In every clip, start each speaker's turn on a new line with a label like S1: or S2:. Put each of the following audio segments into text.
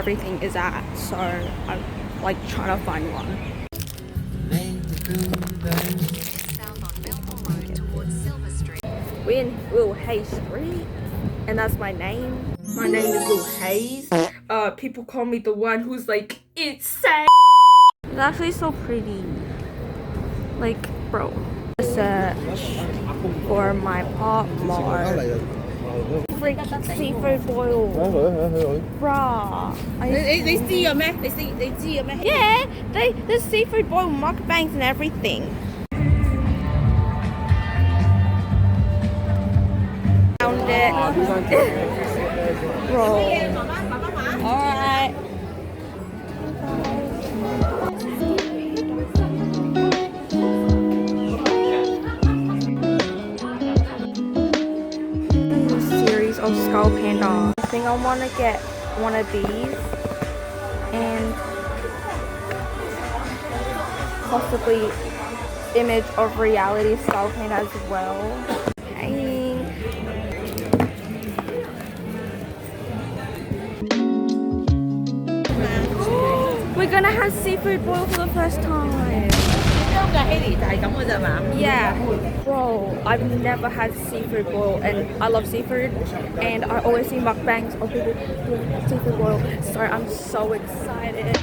S1: everything is at, so I'm like trying to find one. We're in Will Hayes Street, and that's my name. My name is Will Hayes. People call me the one who's like insane. It's actually so pretty. Like, bro. Search for my popmart. Freak seafood boil. Bruh. Yeah, there's seafood boil mukbangs and everything. Found it. Bro. Alright. Of skull panda. I think I want to get one of these and possibly image of reality skull panda as well. Okay. We're gonna have seafood boil for the first time. Yeah, bro, I've never had seafood boil, and I love seafood, and I always see mukbangs of people doing seafood boil, so I'm so excited.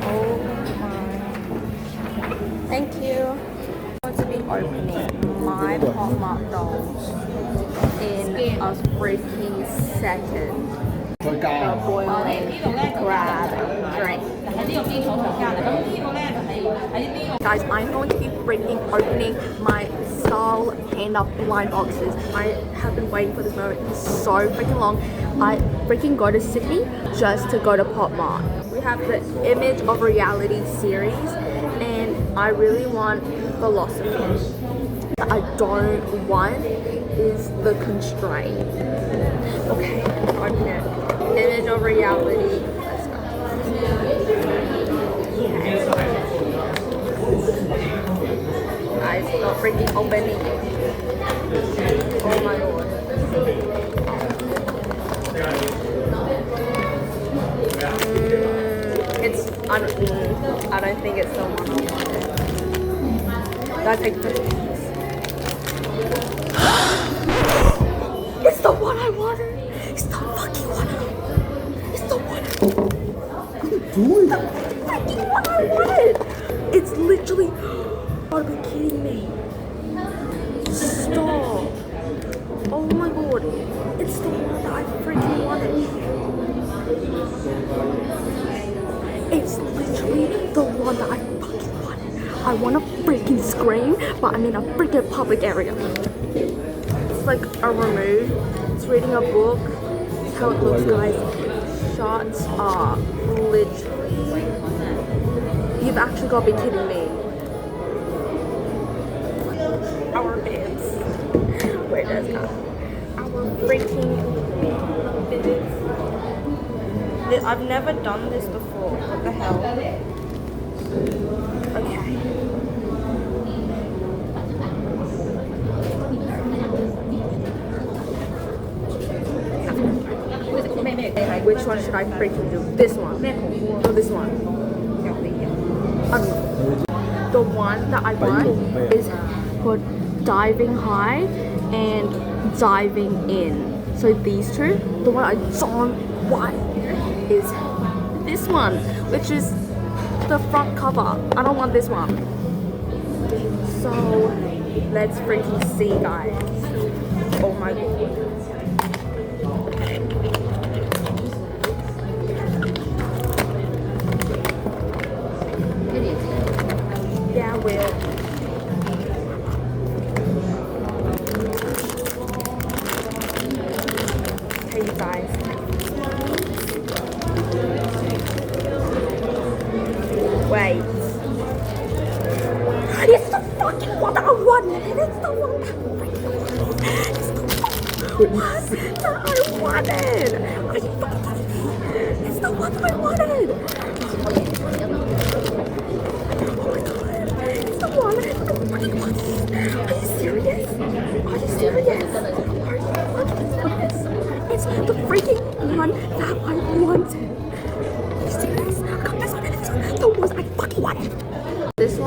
S1: Oh my. Thank you. I'm going to be opening my popmart dolls in a freaking second. Boil and grab drink. Guys, I'm going to be freaking opening my skull panda blind boxes. I have been waiting for this moment so freaking long. I freaking go to Sydney just to go to popmart. We have the image of reality series, and I really want philosophy. I don't want is the constraint. Okay, open it. Image of reality. Let's go. Yes. Guys, not freaking opening. Oh my god. I don't think it's the one I wanted. Gotta take pictures. It's the one I wanted. It's the fucking one. It's the one. It's the fucking one I wanted. It's literally. Are you kidding me? Stop. Oh my god. It's the one that I freaking wanted. It's literally the one that I fucking wanted. I want to freaking scream, but I'm in a freaking public area. It's like a remove. It's reading a book. That's how it looks, guys. Shots are literally. You've actually got to be kidding me. Our bibs. Where does that? Our freaking bibs. I've never done this before. What the hell? Okay. Which one should I freaking do? This one or this one? The one that I want is called diving high and diving in. So these two. The one I don't want is this one, which is the front cover. I don't want this one. So let's freaking see, guys. Oh my god. Yeah, I will. Okay, you guys. Wait. It's the fucking one that I wanted. It's the one that I wanted. It's the one that I wanted.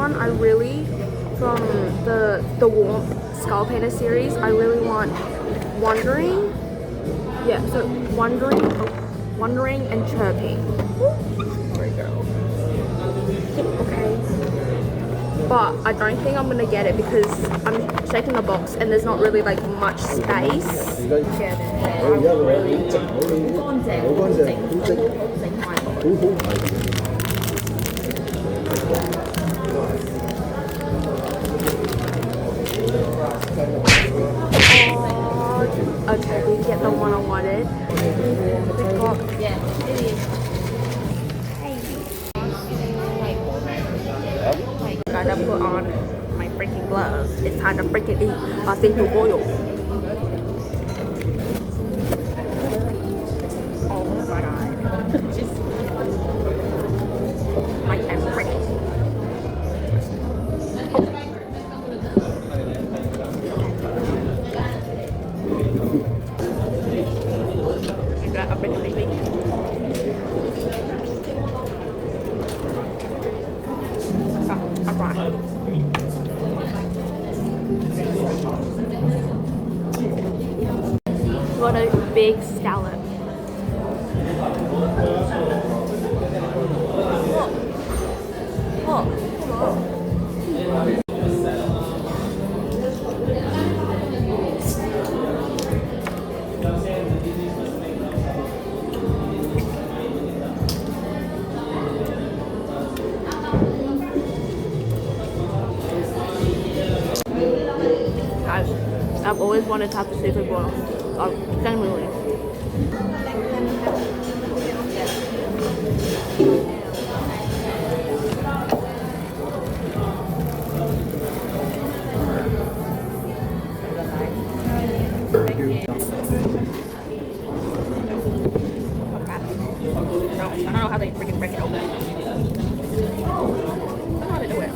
S1: one, I really, from the warm skull painter series, I really want wandering. Yeah, so wandering and chirping. Sorry, girl. Okay. But I don't think I'm gonna get it because I'm shaking the box and there's not really like much space. Okay, we get the one I wanted. We got gotta put on my freaking gloves. It's time to freaking eat my seafood boil. Oh my god. I am freaking. I got a bit of baby. Got a big scallop. Guys, I've always wanted to have the seafood boil. Genuinely. I don't know how they freaking break it open. I don't know how they do it.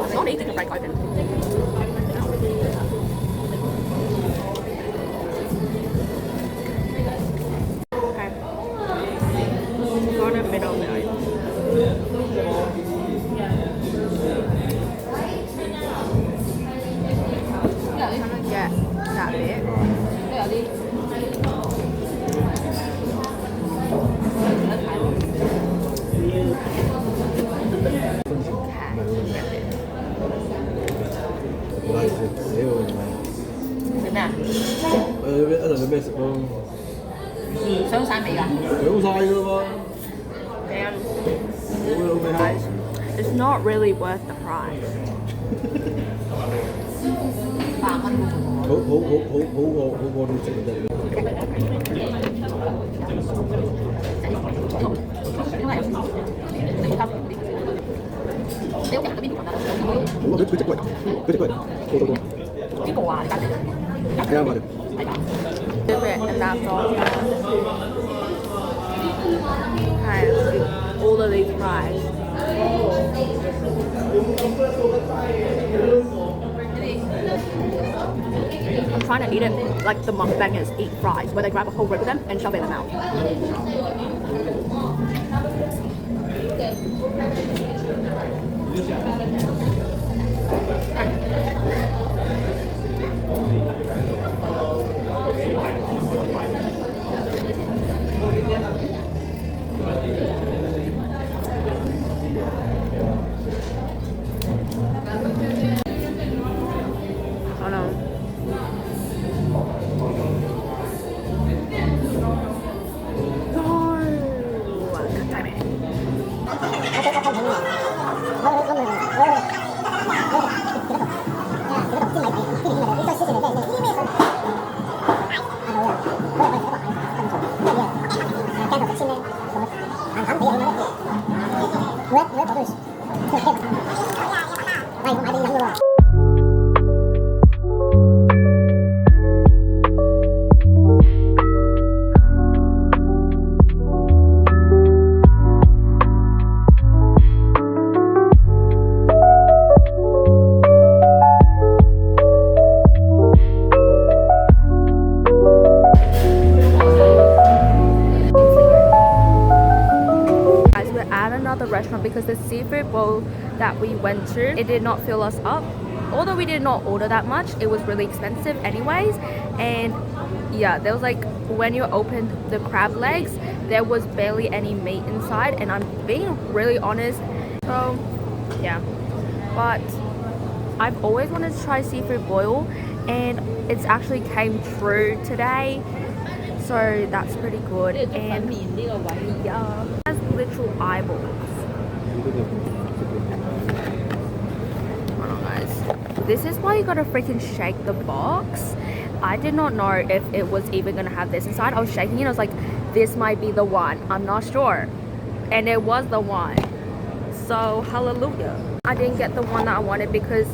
S1: It's not easy to break open. Okay. Got a bit of it. I'm gonna get that bit. Guys, it's not really worth the price. And that's all. All of these fries. I'm trying to eat it like the mukbangers eat fries, where they grab a whole rib of them and shove it in their mouth. because the seafood bowl that we went to, it did not fill us up. Although we did not order that much, it was really expensive anyways. And yeah, there was like, when you opened the crab legs, there was barely any meat inside, and I'm being really honest. So yeah, but I've always wanted to try seafood boil, and it's actually came true today, so that's pretty good. And yeah, it has literal eyeballs. Hold on, guys. This is why you gotta freaking shake the box. I did not know if it was even gonna have this inside. I was shaking it, I was like, this might be the one, I'm not sure, and it was the one. So hallelujah. I didn't get the one that I wanted because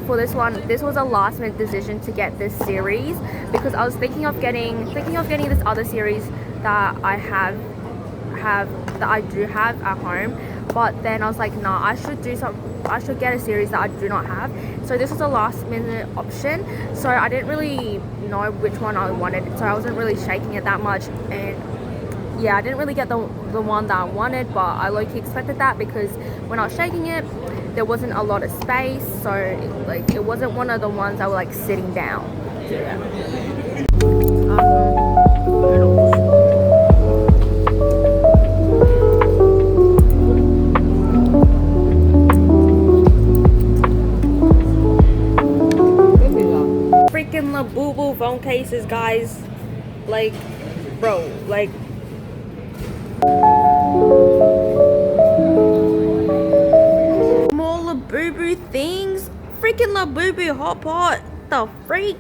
S1: for this one, this was a last minute decision to get this series, because I was thinking of getting this other series that I do have at home, but then I was like, nah, I should get a series that I do not have. So this was a last minute option, so I didn't really know which one I wanted, so I wasn't really shaking it that much. And yeah, I didn't really get the one that I wanted, but I low-key expected that, because when I was shaking it, there wasn't a lot of space, so it wasn't one of the ones that were like sitting down. So, yeah. Freaking Labubu phone cases, guys. Like, bro, like. More Labubu things. Freaking Labubu hot pot. The freak.